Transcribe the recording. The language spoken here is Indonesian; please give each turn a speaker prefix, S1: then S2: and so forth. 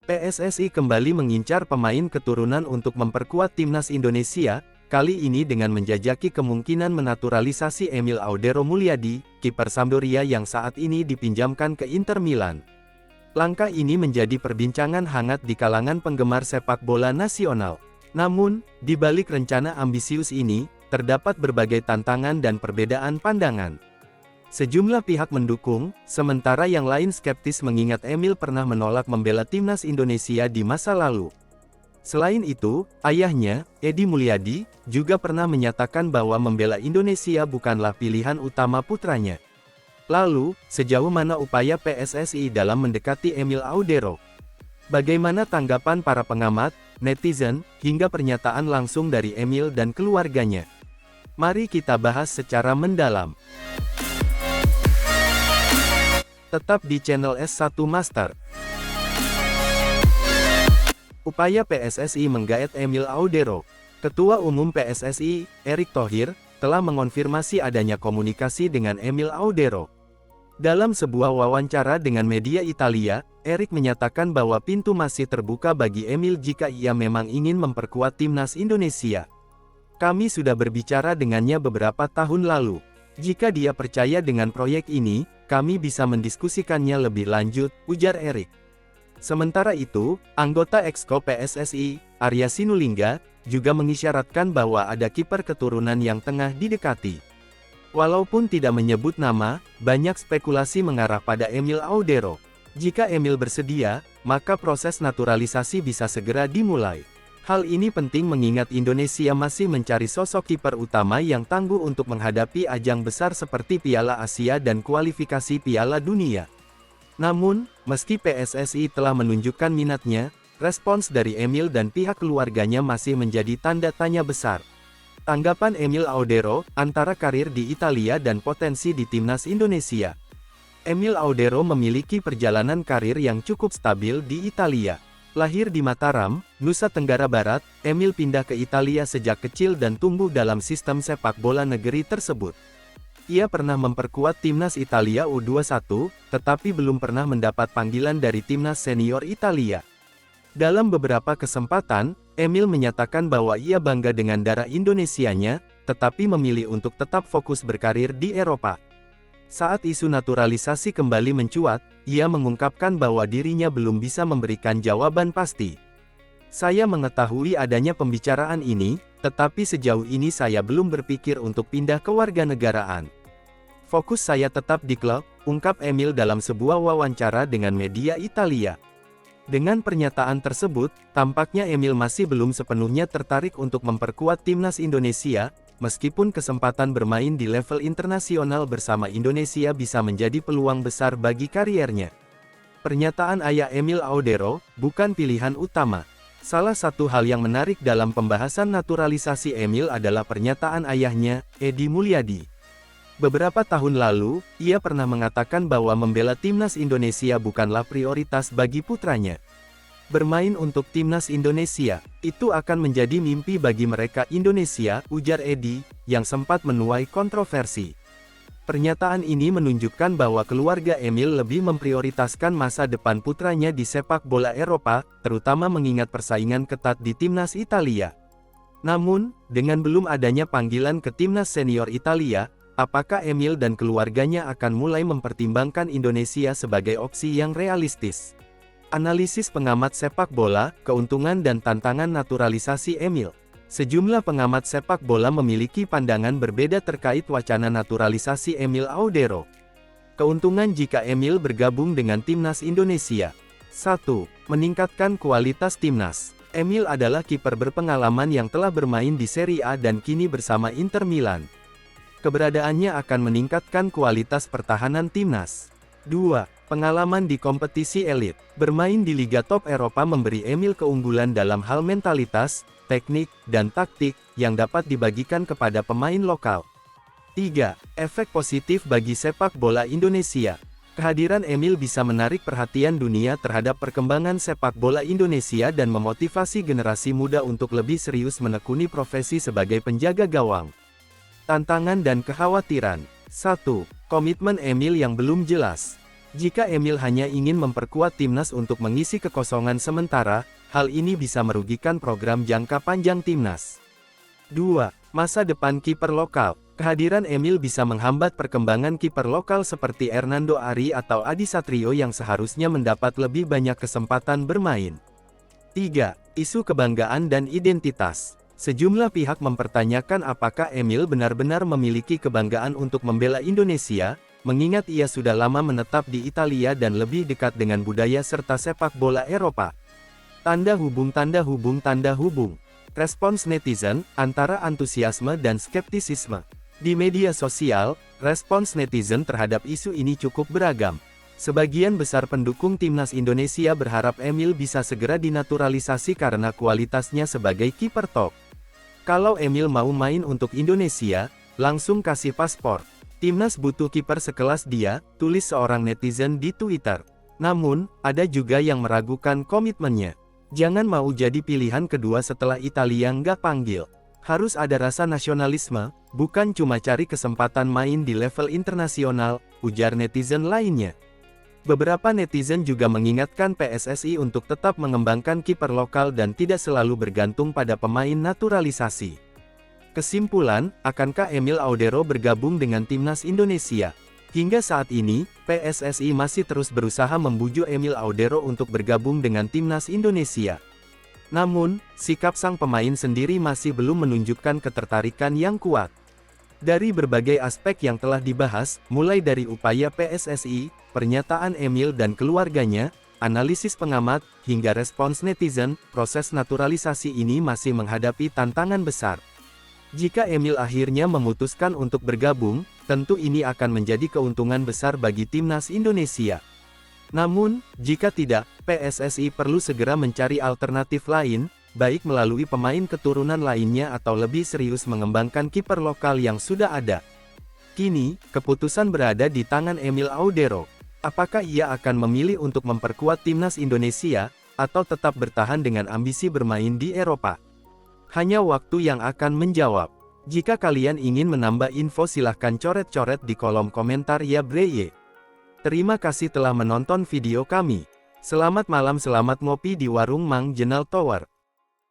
S1: PSSI kembali mengincar pemain keturunan untuk memperkuat timnas Indonesia, kali ini dengan menjajaki kemungkinan menaturalisasi Emil Audero Mulyadi, kiper Sampdoria yang saat ini dipinjamkan ke Inter Milan. Langkah ini menjadi perbincangan hangat di kalangan penggemar sepak bola nasional. Namun, di balik rencana ambisius ini, terdapat berbagai tantangan dan perbedaan pandangan. Sejumlah pihak mendukung, sementara yang lain skeptis mengingat Emil pernah menolak membela timnas Indonesia di masa lalu. Selain itu, ayahnya, Edi Mulyadi, juga pernah menyatakan bahwa membela Indonesia bukanlah pilihan utama putranya. Lalu, sejauh mana upaya PSSI dalam mendekati Emil Audero? Bagaimana tanggapan para pengamat, netizen, hingga pernyataan langsung dari Emil dan keluarganya? Mari kita bahas secara mendalam. Tetap di channel S1 Master. Upaya PSSI menggaet Emil Audero. Ketua Umum PSSI, Erick Thohir, telah mengonfirmasi adanya komunikasi dengan Emil Audero. Dalam sebuah wawancara dengan media Italia, Erick menyatakan bahwa pintu masih terbuka bagi Emil jika ia memang ingin memperkuat timnas Indonesia. Kami sudah berbicara dengannya beberapa tahun lalu. Jika dia percaya dengan proyek ini, kami bisa mendiskusikannya lebih lanjut, ujar Erick. Sementara itu, anggota Exco PSSI, Arya Sinulinga, juga mengisyaratkan bahwa ada kiper keturunan yang tengah didekati. Walaupun tidak menyebut nama, banyak spekulasi mengarah pada Emil Audero. Jika Emil bersedia, maka proses naturalisasi bisa segera dimulai. Hal ini penting mengingat Indonesia masih mencari sosok kiper utama yang tangguh untuk menghadapi ajang besar seperti Piala Asia dan kualifikasi Piala Dunia. Namun, meski PSSI telah menunjukkan minatnya, respons dari Emil dan pihak keluarganya masih menjadi tanda tanya besar. Tanggapan Emil Audero, antara karir di Italia dan potensi di timnas Indonesia. Emil Audero memiliki perjalanan karir yang cukup stabil di Italia. Lahir di Mataram, Nusa Tenggara Barat, Emil pindah ke Italia sejak kecil dan tumbuh dalam sistem sepak bola negeri tersebut. Ia pernah memperkuat timnas Italia U21, tetapi belum pernah mendapat panggilan dari timnas senior Italia. Dalam beberapa kesempatan, Emil menyatakan bahwa ia bangga dengan darah Indonesianya, tetapi memilih untuk tetap fokus berkarir di Eropa. Saat isu naturalisasi kembali mencuat, ia mengungkapkan bahwa dirinya belum bisa memberikan jawaban pasti. Saya mengetahui adanya pembicaraan ini, tetapi sejauh ini saya belum berpikir untuk pindah ke warganegaraan. Fokus saya tetap di klub, ungkap Emil dalam sebuah wawancara dengan media Italia. Dengan pernyataan tersebut, tampaknya Emil masih belum sepenuhnya tertarik untuk memperkuat timnas Indonesia, meskipun kesempatan bermain di level internasional bersama Indonesia bisa menjadi peluang besar bagi kariernya. Pernyataan ayah Emil Audero, bukan pilihan utama. Salah satu hal yang menarik dalam pembahasan naturalisasi Emil adalah pernyataan ayahnya, Edi Mulyadi. Beberapa tahun lalu, ia pernah mengatakan bahwa membela timnas Indonesia bukanlah prioritas bagi putranya. Bermain untuk timnas Indonesia, itu akan menjadi mimpi bagi mereka Indonesia, ujar Edi, yang sempat menuai kontroversi. Pernyataan ini menunjukkan bahwa keluarga Emil lebih memprioritaskan masa depan putranya di sepak bola Eropa, terutama mengingat persaingan ketat di timnas Italia. Namun, dengan belum adanya panggilan ke timnas senior Italia, apakah Emil dan keluarganya akan mulai mempertimbangkan Indonesia sebagai opsi yang realistis? Analisis pengamat sepak bola, keuntungan dan tantangan naturalisasi Emil. Sejumlah pengamat sepak bola memiliki pandangan berbeda terkait wacana naturalisasi Emil Audero. Keuntungan jika Emil bergabung dengan timnas Indonesia. 1. Meningkatkan kualitas timnas. Emil adalah kiper berpengalaman yang telah bermain di Serie A dan kini bersama Inter Milan. Keberadaannya akan meningkatkan kualitas pertahanan timnas. 2. Pengalaman di kompetisi elit. Bermain di Liga Top Eropa memberi Emil keunggulan dalam hal mentalitas, teknik, dan taktik, yang dapat dibagikan kepada pemain lokal. 3. Efek positif bagi sepak bola Indonesia. Kehadiran Emil bisa menarik perhatian dunia terhadap perkembangan sepak bola Indonesia dan memotivasi generasi muda untuk lebih serius menekuni profesi sebagai penjaga gawang. Tantangan dan kekhawatiran. 1. Komitmen Emil yang belum jelas. Jika Emil hanya ingin memperkuat timnas untuk mengisi kekosongan sementara, hal ini bisa merugikan program jangka panjang timnas. 2. Masa depan kiper lokal. Kehadiran Emil bisa menghambat perkembangan kiper lokal seperti Hernando Ari atau Adi Satrio yang seharusnya mendapat lebih banyak kesempatan bermain. 3. Isu kebanggaan dan identitas. Sejumlah pihak mempertanyakan apakah Emil benar-benar memiliki kebanggaan untuk membela Indonesia, mengingat ia sudah lama menetap di Italia dan lebih dekat dengan budaya serta sepak bola Eropa. Tanda hubung. Respons netizen, antara antusiasme dan skeptisisme. Di media sosial, respons netizen terhadap isu ini cukup beragam. Sebagian besar pendukung timnas Indonesia berharap Emil bisa segera dinaturalisasi karena kualitasnya sebagai kiper top. Kalau Emil mau main untuk Indonesia, langsung kasih paspor. Timnas butuh kiper sekelas dia, tulis seorang netizen di Twitter. Namun, ada juga yang meragukan komitmennya. Jangan mau jadi pilihan kedua setelah Italia nggak panggil. Harus ada rasa nasionalisme, bukan cuma cari kesempatan main di level internasional, ujar netizen lainnya. Beberapa netizen juga mengingatkan PSSI untuk tetap mengembangkan kiper lokal dan tidak selalu bergantung pada pemain naturalisasi. Kesimpulan, akankah Emil Audero bergabung dengan timnas Indonesia? Hingga saat ini, PSSI masih terus berusaha membujuk Emil Audero untuk bergabung dengan timnas Indonesia. Namun, sikap sang pemain sendiri masih belum menunjukkan ketertarikan yang kuat. Dari berbagai aspek yang telah dibahas, mulai dari upaya PSSI, pernyataan Emil dan keluarganya, analisis pengamat, hingga respons netizen, proses naturalisasi ini masih menghadapi tantangan besar. Jika Emil akhirnya memutuskan untuk bergabung, tentu ini akan menjadi keuntungan besar bagi timnas Indonesia. Namun, jika tidak, PSSI perlu segera mencari alternatif lain, baik melalui pemain keturunan lainnya atau lebih serius mengembangkan kiper lokal yang sudah ada. Kini, keputusan berada di tangan Emil Audero. Apakah ia akan memilih untuk memperkuat timnas Indonesia, atau tetap bertahan dengan ambisi bermain di Eropa? Hanya waktu yang akan menjawab. Jika kalian ingin menambah info silahkan coret-coret di kolom komentar ya bre. Terima kasih telah menonton video kami. Selamat malam, selamat ngopi di warung Mang Jenal Tower.